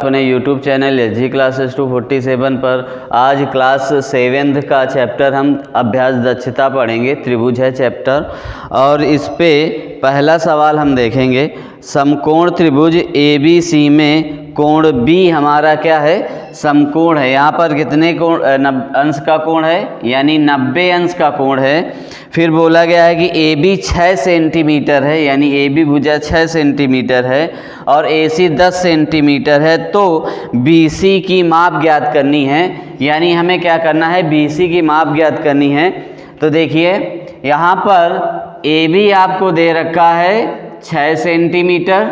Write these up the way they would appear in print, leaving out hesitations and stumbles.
अपने YouTube channel SG classes 247 पर। आज क्लास 7th का चैप्टर हम अभ्यास दक्षता पढ़ेंगे। त्रिभुज है चैप्टर, और इस पे पहला सवाल हम देखेंगे। समकोण त्रिभुज ABC में कोण B हमारा क्या है? समकोण है। यहाँ पर कितने कोण अंश का कोण है? यानी 90 अंश का कोण है। फिर बोला गया है कि AB 6 सेंटीमीटर है, यानी AB भुजा 6 सेंटीमीटर है और AC 10 सेंटीमीटर है। तो BC की माप ज्ञात करनी है, यानी हमें क्या करना है? BC की माप ज्ञात करनी है। तो देखिए यहाँ पर AB आपको दे रखा है 6 सेंटीमीटर,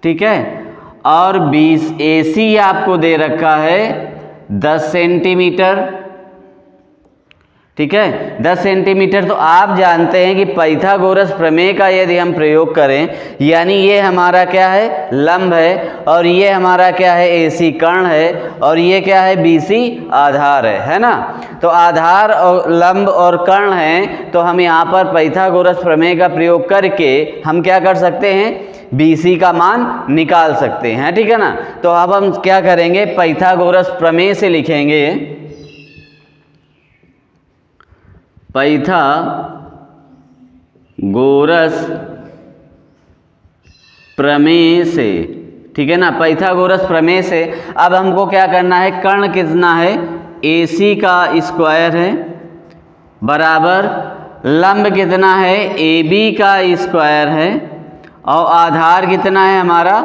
ठीक है, और AC आपको दे रखा है 10 सेंटीमीटर, ठीक है, 10 सेंटीमीटर। तो आप जानते हैं कि पाइथागोरस प्रमेय का यदि हम प्रयोग करें, यानी ये हमारा क्या है? लंब है, और ये हमारा क्या है? AC कर्ण है, और ये क्या है? BC आधार है ना। तो आधार और लंब और कर्ण हैं, तो हम यहाँ पर पाइथागोरस प्रमेय का प्रयोग करके हम क्या कर सकते हैं? BC का मान निकाल सकते हैं, ठीक है ना। तो अब हम क्या करेंगे? पाइथागोरस प्रमेय से लिखेंगे, पाइथागोरस प्रमेय से, ठीक है ना। पाइथागोरस प्रमेय से अब हमको क्या करना है? कर्ण कितना है? AC का स्क्वायर है, बराबर लंब कितना है? AB का स्क्वायर है, और आधार कितना है हमारा?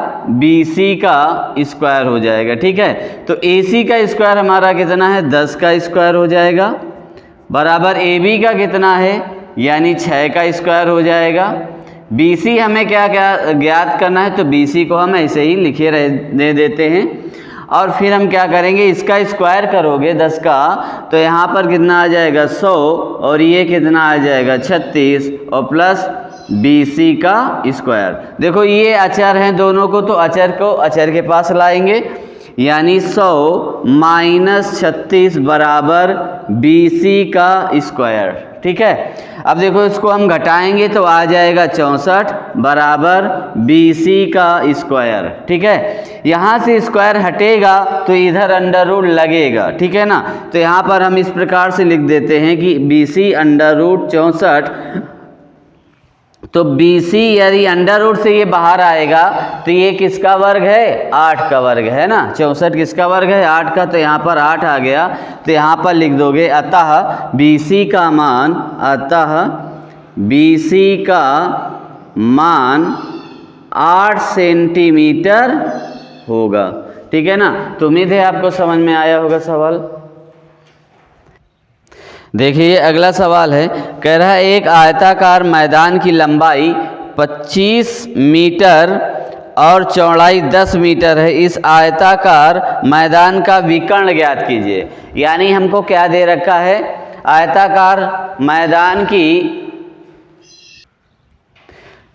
BC का स्क्वायर हो जाएगा, ठीक है। तो AC का स्क्वायर हमारा कितना है? 10 का स्क्वायर हो जाएगा, बराबर AB का कितना है? यानी 6 का स्क्वायर हो जाएगा। BC हमें क्या क्या ज्ञात करना है? तो BC को हम ऐसे ही लिखे दे देते हैं, और फिर हम क्या करेंगे? इसका स्क्वायर करोगे 10 का, तो यहाँ पर कितना आ जाएगा? 100, और ये कितना आ जाएगा? 36, और प्लस BC का स्क्वायर। देखो ये अचर हैं दोनों को, तो अचर को अचर के पास लाएंगे, यानी 100 माइनस 36 बराबर BC का स्क्वायर, ठीक है। अब देखो इसको हम घटाएंगे तो आ जाएगा 64 बराबर BC का स्क्वायर, ठीक है। यहाँ से स्क्वायर हटेगा तो इधर अंडर रूट लगेगा, ठीक है ना। तो यहाँ पर हम इस प्रकार से लिख देते हैं कि BC अंडर रूट 64। तो BC यदि अंडर रूट से ये बाहर आएगा तो ये किसका वर्ग है? 8 का वर्ग है ना। 64 किसका वर्ग है? 8 का। तो यहाँ पर 8 आ गया, तो यहाँ पर लिख दोगे अतः BC का मान, अतः BC का मान 8 सेंटीमीटर होगा, ठीक है ना। तो उम्मीद है आपको समझ में आया होगा सवाल। देखिए अगला सवाल है, कह रहा है एक आयताकार मैदान की लंबाई 25 मीटर और चौड़ाई 10 मीटर है। इस आयताकार मैदान का विकर्ण ज्ञात कीजिए। यानी हमको क्या दे रखा है? आयताकार मैदान की,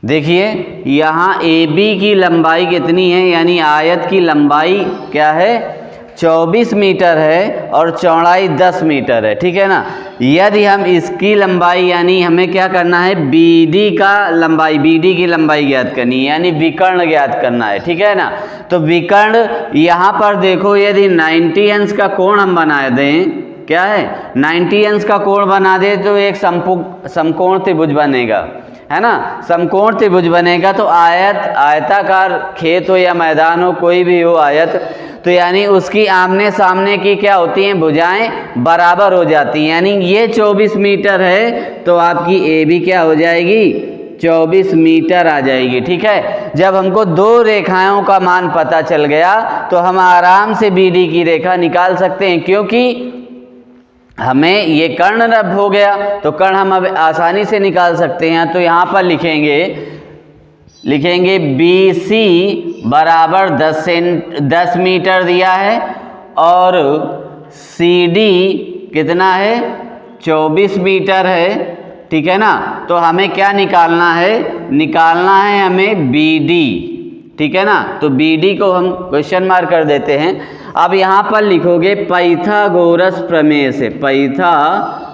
देखिए यहाँ AB की लंबाई कितनी है? यानी आयत की लंबाई क्या है? 24 मीटर है और चौड़ाई 10 मीटर है, ठीक है ना। यदि हम इसकी लंबाई, यानी हमें क्या करना है? BD का लंबाई, BD की लंबाई ज्ञात करनी है, यानी विकर्ण ज्ञात करना है, ठीक है ना। तो विकर्ण यहाँ पर देखो, यदि 90 अंश का कोण हम बना दें, क्या है? 90 अंश का कोण बना दे तो एक समकोण त्रिभुज बनेगा, है ना। समकोण त्रिभुज बनेगा तो आयताकार खेत हो या मैदान हो, कोई भी हो आयत, तो यानी उसकी आमने सामने की क्या होती हैं? भुजाएं बराबर हो जाती हैं। यानी ये 24 मीटर है तो आपकी AB क्या हो जाएगी? 24 मीटर आ जाएगी, ठीक है। जब हमको दो रेखाओं का मान पता चल गया तो हम आराम से BD की रेखा निकाल सकते हैं, क्योंकि हमें ये कर्ण रब हो गया, तो कर्ण हम अब आसानी से निकाल सकते हैं। तो यहाँ पर लिखेंगे BC बराबर 10 मीटर दिया है, और CD कितना है? 24 मीटर है, ठीक है ना। तो हमें क्या निकालना है? निकालना है हमें BD, ठीक है ना। तो BD को हम क्वेश्चन मार्क कर देते हैं। अब यहाँ पर लिखोगे पाइथागोरस प्रमेय से, पाइथागोरस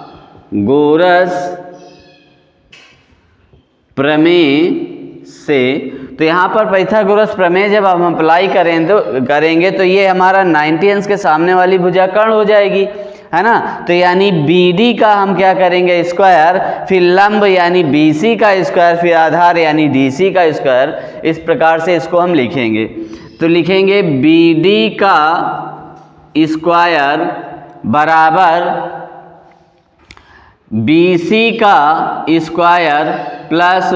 प्रमेय से। तो यहाँ पर पाइथागोरस प्रमेय जब हम अप्लाई करेंगे तो ये हमारा 90 अंश के सामने वाली भुजा कर्ण हो जाएगी, है ना। तो यानी BD का हम क्या करेंगे स्क्वायर, फिर लंब यानी BC का स्क्वायर, फिर आधार यानी DC का स्क्वायर। इस प्रकार से इसको हम लिखेंगे। तो लिखेंगे BD का स्क्वायर बराबर BC का स्क्वायर प्लस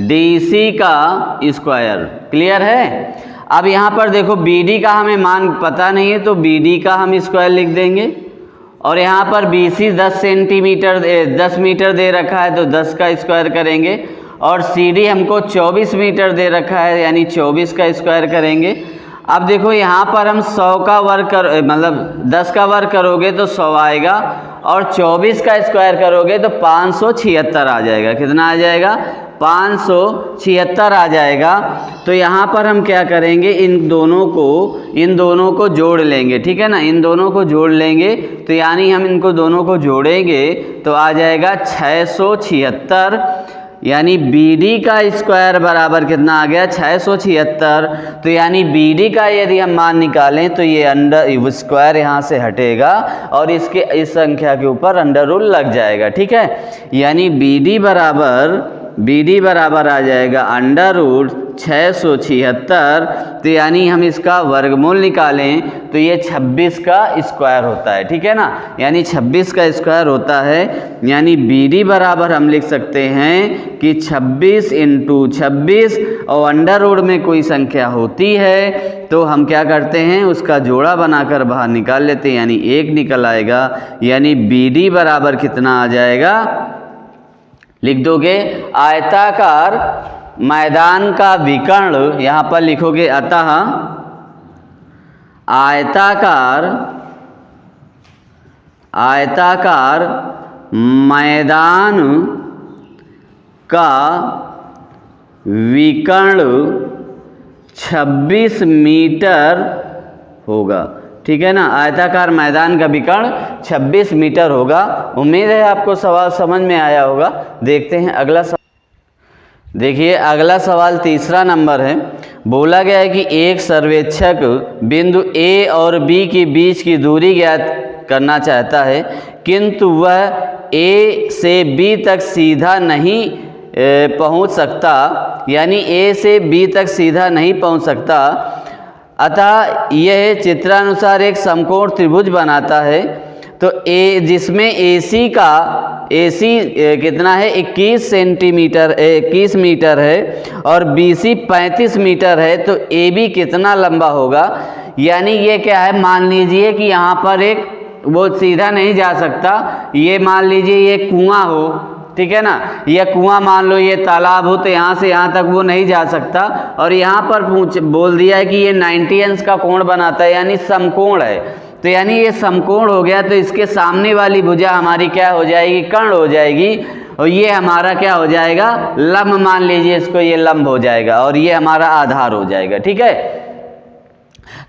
DC का स्क्वायर। क्लियर है। अब यहाँ पर देखो BD का हमें मान पता नहीं है तो BD का हम स्क्वायर लिख देंगे, और यहाँ पर BC 10 मीटर दे रखा है तो 10 का स्क्वायर करेंगे, और CD हमको 24 मीटर दे रखा है यानी 24 का स्क्वायर करेंगे। अब देखो यहाँ पर हम 100 का वर्ग मतलब 10 का वर्ग करोगे तो 100 आएगा, और 24 का स्क्वायर करोगे तो 576 आ जाएगा। कितना आ जाएगा, 576 आ जाएगा। तो यहाँ पर हम क्या करेंगे, इन दोनों को जोड़ लेंगे, ठीक है ना। इन दोनों को जोड़ लेंगे तो यानी हम इनको दोनों को जोड़ेंगे तो आ जाएगा 676, यानी BD का स्क्वायर बराबर कितना आ गया, 676। तो यानी BD का यदि हम मान निकालें तो ये अंडर स्क्वायर यहाँ से हटेगा और इस संख्या के ऊपर अंडर रूल लग जाएगा, ठीक है। यानी BD बराबर आ जाएगा अंडर रूट 676। तो यानी हम इसका वर्गमूल निकालें तो ये 26 का स्क्वायर होता है, ठीक है ना। यानी 26 का स्क्वायर होता है, यानी BD बराबर हम लिख सकते हैं कि 26 × 26, और अंडर रूट में कोई संख्या होती है तो हम क्या करते हैं, उसका जोड़ा बनाकर बाहर निकाल लेते हैं, यानी 1 निकल आएगा। यानी BD बराबर कितना आ जाएगा, लिख दोगे आयताकार मैदान का विकर्ण, यहाँ पर लिखोगे अतः आयताकार मैदान का विकर्ण 26 मीटर होगा, ठीक है ना। आयताकार मैदान का विकर्ण 26 मीटर होगा। उम्मीद है आपको सवाल समझ में आया होगा। देखते हैं अगला सवाल। देखिए अगला सवाल तीसरा नंबर है। बोला गया है कि एक सर्वेक्षक बिंदु A और B के बीच की दूरी ज्ञात करना चाहता है, किंतु वह A से B तक सीधा नहीं पहुंच सकता, यानी A से B तक सीधा नहीं पहुंच सकता। अतः यह चित्रानुसार एक समकोण त्रिभुज बनाता है। तो जिसमें AC कितना है, 21 मीटर है, और BC 35 मीटर है। तो AB कितना लंबा होगा, यानी ये क्या है, मान लीजिए कि यहाँ पर वो सीधा नहीं जा सकता। ये मान लीजिए ये कुआं हो, ठीक है ना, यह कुआं मान लो ये तालाब हो, तो यहाँ से यहाँ तक वो नहीं जा सकता। और यहाँ पर बोल दिया है कि ये 90 अंश का कोण बनाता है, यानी समकोण है। तो यानी ये समकोण हो गया, तो इसके सामने वाली भुजा हमारी क्या हो जाएगी, कर्ण हो जाएगी, और ये हमारा क्या हो जाएगा, लंब मान लीजिए इसको, ये लंब हो जाएगा, और ये हमारा आधार हो जाएगा, ठीक है।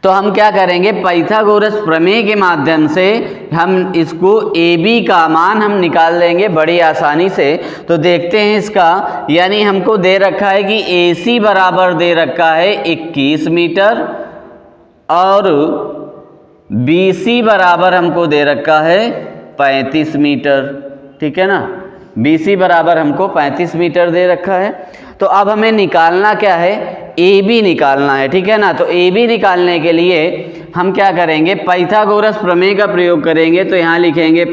तो हम क्या करेंगे, पाइथागोरस प्रमेय के माध्यम से हम इसको AB का मान हम निकाल देंगे बड़ी आसानी से। तो देखते हैं इसका, यानी हमको दे रखा है कि AC बराबर दे रखा है 21 मीटर, और BC बराबर हमको दे रखा है 35 मीटर, ठीक है ना। BC बराबर हमको 35 मीटर दे रखा है। तो अब हमें निकालना क्या है, AB निकालना है, ठीक है ना। तो AB निकालने के लिए हम क्या करेंगे, पाइथागोरस प्रमेय का प्रयोग करेंगे। तो यहाँ लिखेंगे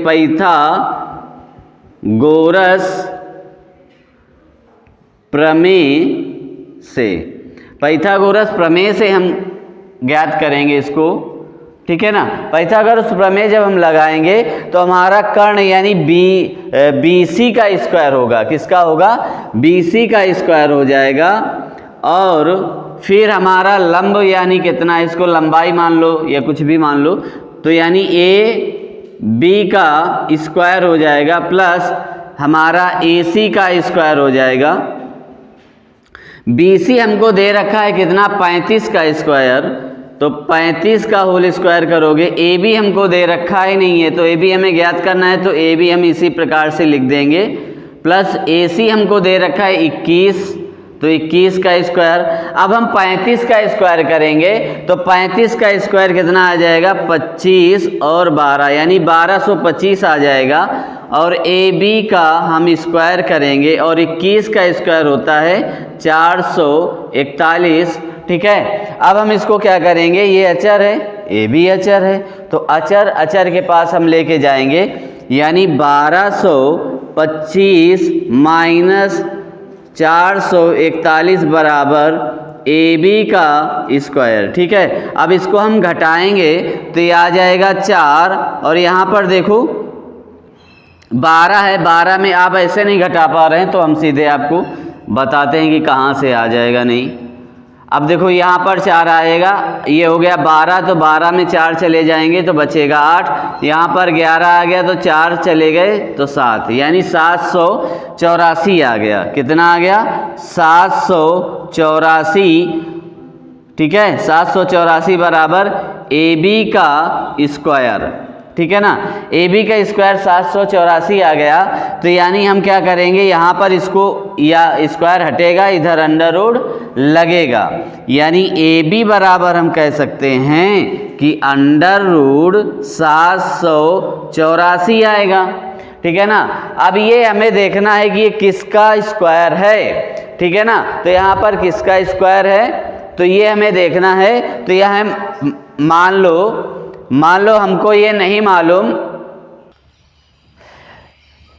पाइथागोरस प्रमेय से हम ज्ञात करेंगे इसको, ठीक है ना। पाइथागोरस प्रमेय जब हम लगाएंगे तो हमारा कर्ण यानी BC का स्क्वायर होगा। किसका होगा, BC का स्क्वायर हो जाएगा। और फिर हमारा लंब यानी कितना, इसको लंबाई मान लो या कुछ भी मान लो, तो यानी AB का स्क्वायर हो जाएगा, प्लस हमारा AC का स्क्वायर हो जाएगा। BC हमको दे रखा है कितना, 35 का स्क्वायर, तो 35 का होल स्क्वायर करोगे। AB हमको दे रखा ही नहीं है, तो AB हमें ज्ञात करना है, तो AB हम इसी प्रकार से लिख देंगे। प्लस AC हमको दे रखा है 21, तो 21 का स्क्वायर। अब हम 35 का स्क्वायर करेंगे तो 35 का स्क्वायर कितना आ जाएगा, 25 और 12 यानी 1225 आ जाएगा। और ए बी का हम स्क्वायर करेंगे और 21 का स्क्वायर होता है 441, ठीक है। अब हम इसको क्या करेंगे, ये अचर है, ए बी अचर है, तो अचर अचर के पास हम लेके जाएंगे, यानी 1225 माइनस 441 बराबर ए बी का स्क्वायर, ठीक है। अब इसको हम घटाएंगे तो ये आ जाएगा 4 और यहाँ पर देखो 12 है, 12 में आप ऐसे नहीं घटा पा रहे हैं तो हम सीधे आपको बताते हैं कि कहाँ से आ जाएगा। नहीं, अब देखो यहाँ पर 4 आएगा, ये हो गया 12, तो 12 में 4 चले जाएंगे तो बचेगा 8, यहाँ पर 11 आ गया तो 4 चले गए तो 7, यानी 784 आ गया। कितना आ गया, 784, ठीक है। 784 बराबर ए बी का स्क्वायर, ठीक है ना। ए बी का स्क्वायर 784 आ गया, तो यानी हम क्या करेंगे, यहाँ पर इसको या स्क्वायर हटेगा, इधर अंडर रूट लगेगा, यानी ए बी बराबर हम कह सकते हैं कि अंडर रूट 784 आएगा, ठीक है ना। अब ये हमें देखना है कि ये किसका स्क्वायर है, ठीक है ना। तो यहाँ पर किसका स्क्वायर है तो ये हमें देखना है। तो यह हम मान लो हमको ये नहीं मालूम,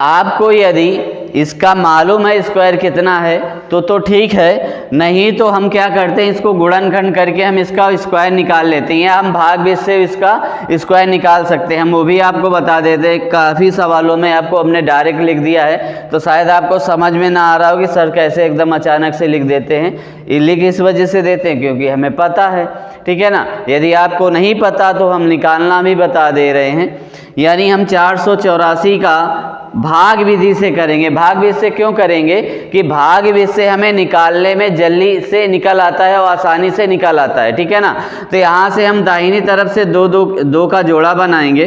आपको यदि इसका मालूम है स्क्वायर कितना है तो ठीक है, नहीं तो हम क्या करते हैं, इसको गुणनखंड करके हम इसका स्क्वायर निकाल लेते हैं, हम भाग बीज से इसका स्क्वायर निकाल सकते हैं। हम वो भी आपको बता देते हैं, काफ़ी सवालों में आपको हमने डायरेक्ट लिख दिया है, तो शायद आपको समझ में ना आ रहा हो कि सर कैसे एकदम अचानक से लिख देते हैं। लिख इस वजह से देते हैं क्योंकि हमें पता है, ठीक है ना। यदि आपको नहीं पता तो हम निकालना भी बता दे रहे हैं, यानी हम 484 का भाग विधि से करेंगे। भाग विधि से क्यों करेंगे कि भाग विधि से हमें निकालने में जल्दी से निकल आता है और आसानी से निकल आता है, ठीक है ना। तो यहाँ से हम दाहिनी तरफ से दो का जोड़ा बनाएंगे,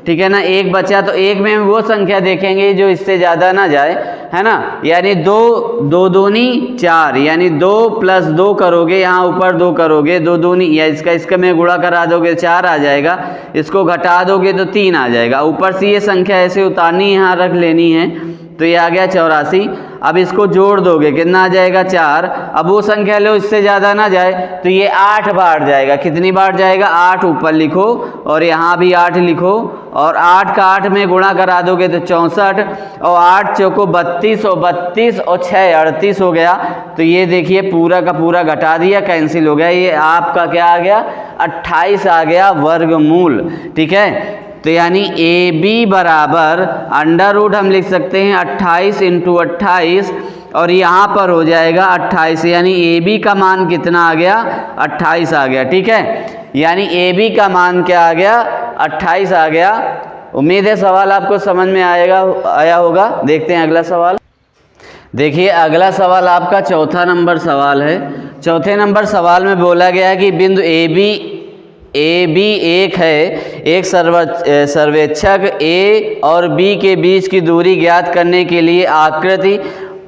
ठीक है ना। एक बचा तो एक में वो संख्या देखेंगे जो इससे ज़्यादा ना जाए, है ना। यानी 2 दूनी 4, यानी 2 + 2 करोगे, यहाँ ऊपर 2 करोगे, 2 दूनी या इसका में गुणा करा दोगे 4 आ जाएगा, इसको घटा दोगे तो 3 आ जाएगा। ऊपर से ये संख्या ऐसे उतारनी, यहाँ रख लेनी है, तो ये आ गया 84। अब इसको जोड़ दोगे, कितना आ जाएगा 4। अब वो संख्या लो इससे ज़्यादा ना जाए तो ये 8 बार जाएगा। कितनी बार जाएगा, 8 ऊपर लिखो और यहाँ भी 8 लिखो, और 8 का 8 में गुणा करा दोगे तो 64, और 8 चौको 32 और 32 और 6 38 हो गया। तो ये देखिए पूरा का पूरा घटा दिया, कैंसिल हो गया, ये आपका क्या आ गया, 28 आ गया वर्गमूल, ठीक है। तो यानी ए बी बराबर अंडर रूट हम लिख सकते हैं 28 × 28, और यहाँ पर हो जाएगा 28, यानी ए बी का मान कितना आ गया, 28 आ गया, ठीक है। यानी ए बी का मान क्या आ गया, 28 आ गया। उम्मीद है सवाल आपको समझ में आया होगा। देखते हैं अगला सवाल। देखिए अगला सवाल आपका चौथा नंबर सवाल है। चौथे नंबर सवाल में बोला गया है कि बिंदु ए बी एक है, एक सर्वेक्षक ए और बी के बीच की दूरी ज्ञात करने के लिए आकृति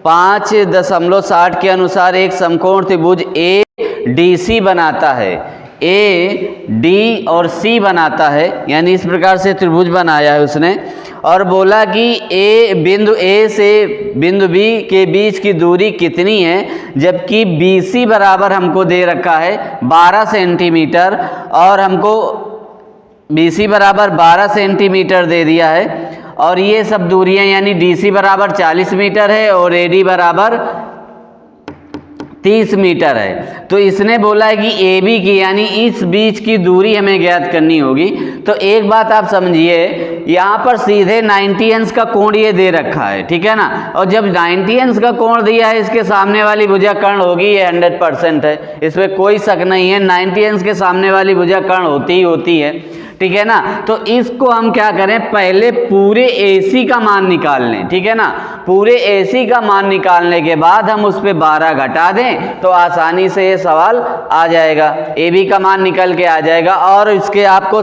5.60 के अनुसार एक समकोण त्रिभुज ए डी सी बनाता है। ए डी और सी बनाता है, यानी इस प्रकार से त्रिभुज बनाया है उसने, और बोला कि बिंदु ए से बिंदु बी के बीच की दूरी कितनी है, जबकि बी सी बराबर हमको दे रखा है 12 सेंटीमीटर, और हमको बी सी बराबर 12 सेंटीमीटर दे दिया है, और ये सब दूरियां यानी डी सी बराबर 40 मीटर है और ए डी बराबर 30 मीटर है। तो इसने बोला है कि ए बी की यानी इस बीच की दूरी हमें ज्ञात करनी होगी। तो एक बात आप समझिए, यहाँ पर सीधे 90 अंश का कोण ये दे रखा है, ठीक है ना। और जब 90 अंश का कोण दिया है, इसके सामने वाली भुजा कर्ण होगी, ये 100% है, इसमें कोई शक नहीं है। 90 अंश के सामने वाली भुजा कर्ण होती ही होती है, ठीक है ना। तो इसको हम क्या करें, पहले पूरे AC का मान निकाल लें, ठीक है ना। पूरे AC का मान निकालने के बाद हम उस पर 12 घटा दें तो आसानी से ये सवाल आ जाएगा। AB का मान निकल के आ जाएगा, और इसके आपको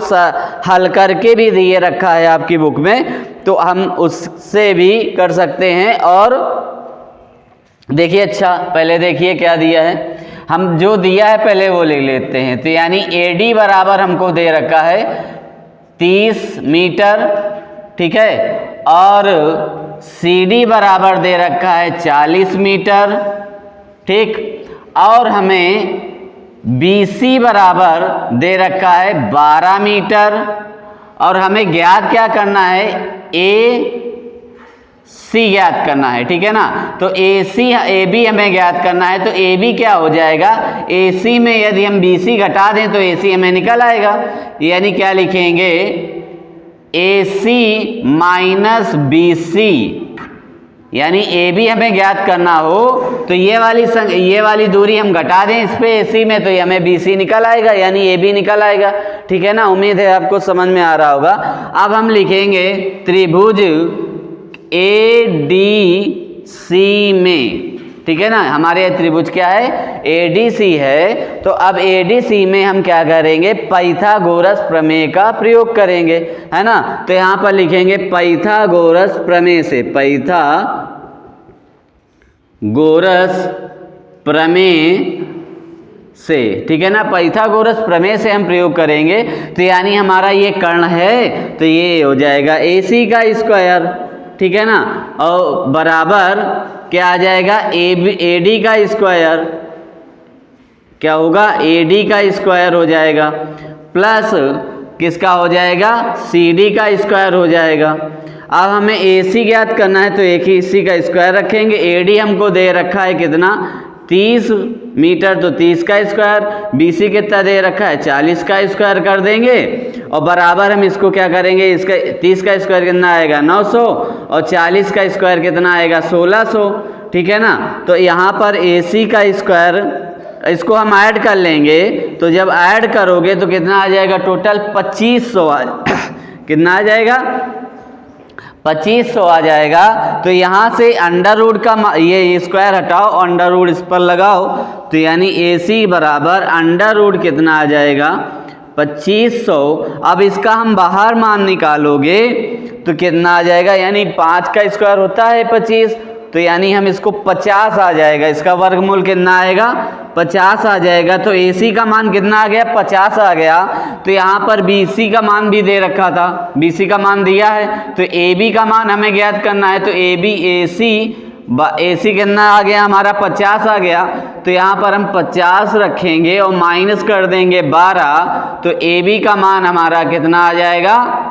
हल करके भी दिए रखा है आपकी बुक में, तो हम उससे भी कर सकते हैं और देखिए अच्छा, पहले देखिए क्या दिया है, हम जो दिया है पहले वो लिख लेते हैं। तो यानी AD बराबर हमको दे रखा है 30 मीटर, ठीक है, और CD बराबर दे रखा है 40 मीटर, ठीक, और हमें BC बराबर दे रखा है 12 मीटर, और हमें ज्ञात क्या करना है, AC ज्ञात करना है, ठीक है ना। तो AB हमें ज्ञात करना है, तो AB क्या हो जाएगा, AC में यदि हम BC घटा दें तो AC हमें निकल आएगा। यानी क्या लिखेंगे, AC माइनस BC, यानी AB हमें ज्ञात करना हो तो ये वाली दूरी हम घटा दें इस पे AC में, तो ये हमें BC निकल आएगा, यानी AB निकल आएगा, ठीक है ना। उम्मीद है आपको समझ में आ रहा होगा। अब हम लिखेंगे त्रिभुज ADC में, ठीक है ना, हमारे त्रिभुज क्या है, ADC है। तो अब ADC में हम क्या करेंगे, पाइथागोरस प्रमेय का प्रयोग करेंगे, है ना। तो यहां पर लिखेंगे पाइथागोरस प्रमेय से, पाइथागोरस प्रमेय से, ठीक है ना, पाइथागोरस प्रमेय से हम प्रयोग करेंगे। तो यानी हमारा ये कर्ण है तो ये हो जाएगा AC का स्क्वायर, ठीक है ना, और बराबर क्या आ जाएगा, AD का स्क्वायर, क्या होगा, AD का स्क्वायर हो जाएगा, प्लस किसका हो जाएगा, CD का स्क्वायर हो जाएगा। अब हमें AC ज्ञात करना है तो एक ही AC का स्क्वायर रखेंगे। AD हमको दे रखा है कितना, 30 मीटर, तो 30 का स्क्वायर, BC कितना दे रखा है, 40 का स्क्वायर कर देंगे, और बराबर हम इसको क्या करेंगे, इसका 30 का स्क्वायर कितना आएगा, 900, और 40 का स्क्वायर कितना आएगा, 1600, ठीक है ना। तो यहाँ पर AC का स्क्वायर, इसको हम ऐड कर लेंगे, तो जब ऐड करोगे तो कितना आ जाएगा, टोटल 2500 कितना आ जाएगा, 2500 आ जाएगा। तो यहाँ से अंडर रूट का ये स्क्वायर हटाओ, अंडर रूट इस पर लगाओ, तो यानी AC बराबर अंडर रूट कितना आ जाएगा, 2500। अब इसका हम बाहर मान निकालोगे तो कितना आ जाएगा, यानी 5 का स्क्वायर होता है 25, तो यानी हम इसको 50 आ जाएगा, इसका वर्गमूल कितना आएगा, 50 आ जाएगा। तो AC का मान कितना आ गया, 50 आ गया। तो यहाँ पर BC का मान भी दे रखा था, BC का मान दिया है, तो AB का मान हमें ज्ञात करना है। तो AC कितना आ गया हमारा, 50 आ गया। तो यहाँ पर हम 50 रखेंगे और माइनस कर देंगे 12, तो AB का मान हमारा कितना आ जाएगा,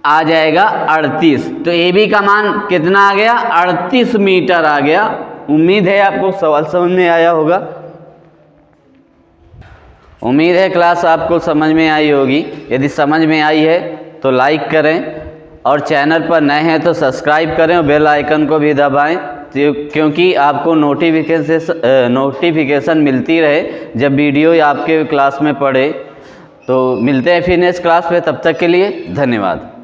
38। तो AB का मान कितना आ गया, 38 मीटर आ गया। उम्मीद है आपको सवाल समझ में आया होगा। उम्मीद है क्लास आपको समझ में आई होगी। यदि समझ में आई है तो लाइक करें, और चैनल पर नए हैं तो सब्सक्राइब करें और बेल आइकन को भी दबाएं, क्योंकि आपको नोटिफिकेशन मिलती रहे जब वीडियो आपके क्लास में पढ़े। तो मिलते हैं फिर नेक्स्ट क्लास में, तब तक के लिए धन्यवाद।